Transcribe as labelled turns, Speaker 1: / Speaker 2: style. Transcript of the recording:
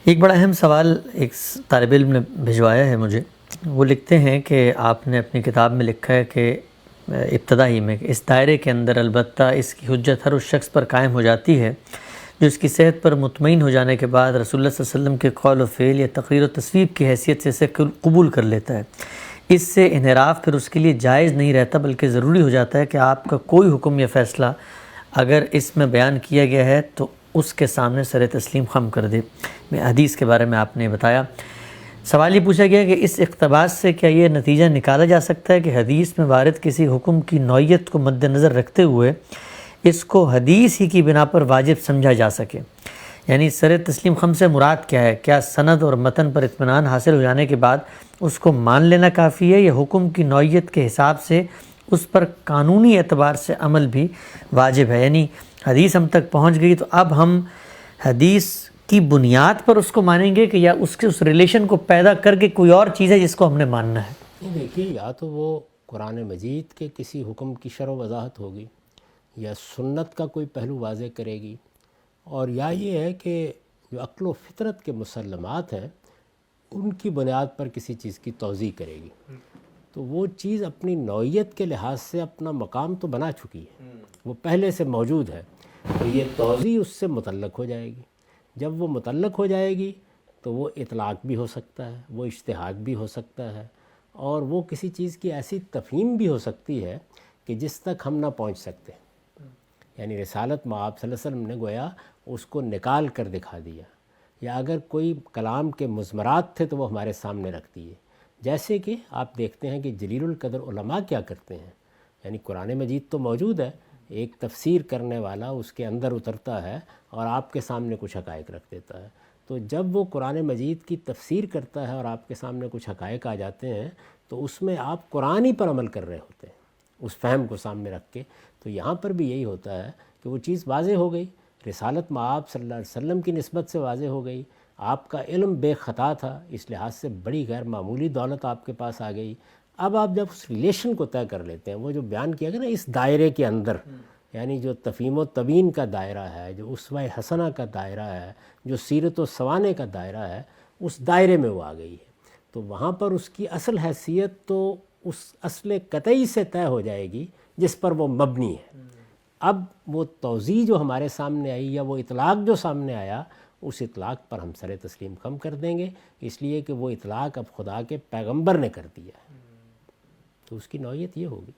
Speaker 1: ایک بڑا اہم سوال ایک طالب علم نے بھجوایا ہے مجھے. وہ لکھتے ہیں کہ آپ نے اپنی کتاب میں لکھا ہے کہ ابتدا ہی میں اس دائرے کے اندر البتہ اس کی حجت ہر اس شخص پر قائم ہو جاتی ہے جو اس کی صحت پر مطمئن ہو جانے کے بعد رسول اللہ صلی اللہ علیہ وسلم کے قول و فعل یا تقریر و تصویب کی حیثیت سے اسے قبول کر لیتا ہے. اس سے انحراف پھر اس کے لیے جائز نہیں رہتا بلکہ ضروری ہو جاتا ہے کہ آپ کا کوئی حکم یا فیصلہ اگر اس میں بیان کیا گیا ہے تو اس کے سامنے سر تسلیم خم کر دے. میں حدیث کے بارے میں آپ نے بتایا. سوال یہ پوچھا گیا کہ اس اقتباس سے کیا یہ نتیجہ نکالا جا سکتا ہے کہ حدیث میں وارد کسی حکم کی نوعیت کو مد نظر رکھتے ہوئے اس کو حدیث ہی کی بنا پر واجب سمجھا جا سکے؟ یعنی سر تسلیم خم سے مراد کیا ہے؟ کیا سند اور متن پر اطمینان حاصل ہو جانے کے بعد اس کو مان لینا کافی ہے یا حکم کی نوعیت کے حساب سے اس پر قانونی اعتبار سے عمل بھی واجب ہے؟ یعنی حدیث ہم تک پہنچ گئی تو اب ہم حدیث کی بنیاد پر اس کو مانیں گے کہ یا اس کے اس ریلیشن کو پیدا کر کے کوئی اور چیز ہے جس کو ہم نے ماننا ہے؟
Speaker 2: دیکھیے، یا تو وہ قرآن مجید کے کسی حکم کی شرح و وضاحت ہوگی یا سنت کا کوئی پہلو واضح کرے گی، اور یا یہ ہے کہ جو عقل و فطرت کے مسلمات ہیں ان کی بنیاد پر کسی چیز کی توضیح کرے گی. تو وہ چیز اپنی نوعیت کے لحاظ سے اپنا مقام تو بنا چکی ہے، وہ پہلے سے موجود ہے، تو یہ توضیح اس سے متعلق ہو جائے گی. جب وہ متعلق ہو جائے گی تو وہ اطلاق بھی ہو سکتا ہے، وہ اجتہاد بھی ہو سکتا ہے، اور وہ کسی چیز کی ایسی تفہیم بھی ہو سکتی ہے کہ جس تک ہم نہ پہنچ سکتے. یعنی رسالت مآب صلی اللہ علیہ وسلم نے گویا اس کو نکال کر دکھا دیا، یا اگر کوئی کلام کے مضمرات تھے تو وہ ہمارے سامنے رکھ دیے. جیسے کہ آپ دیکھتے ہیں کہ جلیل القدر علماء کیا کرتے ہیں. یعنی قرآن مجید تو موجود ہے، ایک تفسیر کرنے والا اس کے اندر اترتا ہے اور آپ کے سامنے کچھ حقائق رکھ دیتا ہے. تو جب وہ قرآن مجید کی تفسیر کرتا ہے اور آپ کے سامنے کچھ حقائق آ جاتے ہیں تو اس میں آپ قرآن ہی پر عمل کر رہے ہوتے ہیں اس فہم کو سامنے رکھ کے. تو یہاں پر بھی یہی ہوتا ہے کہ وہ چیز واضح ہو گئی، رسالت مآب صلی اللہ علیہ وسلم کی نسبت سے واضح ہو گئی، آپ کا علم بے خطا تھا، اس لحاظ سے بڑی غیر معمولی دولت آپ کے پاس آ گئی. اب آپ جب اس ریلیشن کو طے کر لیتے ہیں، وہ جو بیان کیا گیا نا اس دائرے کے اندر، یعنی جو تفہیم و تبیین کا دائرہ ہے، جو اسوہ حسنہ کا دائرہ ہے، جو سیرت و سوانے کا دائرہ ہے، اس دائرے میں وہ آ گئی ہے. تو وہاں پر اس کی اصل حیثیت تو اس اصل قطعی سے طے ہو جائے گی جس پر وہ مبنی ہے. اب وہ توضیح جو ہمارے سامنے آئی یا وہ اطلاق جو سامنے آیا، اس اطلاق پر ہم سر تسلیم خم کر دیں گے، اس لیے کہ وہ اطلاق اب خدا کے پیغمبر نے کر دیا ہے، تو اس کی نوعیت یہ ہوگی.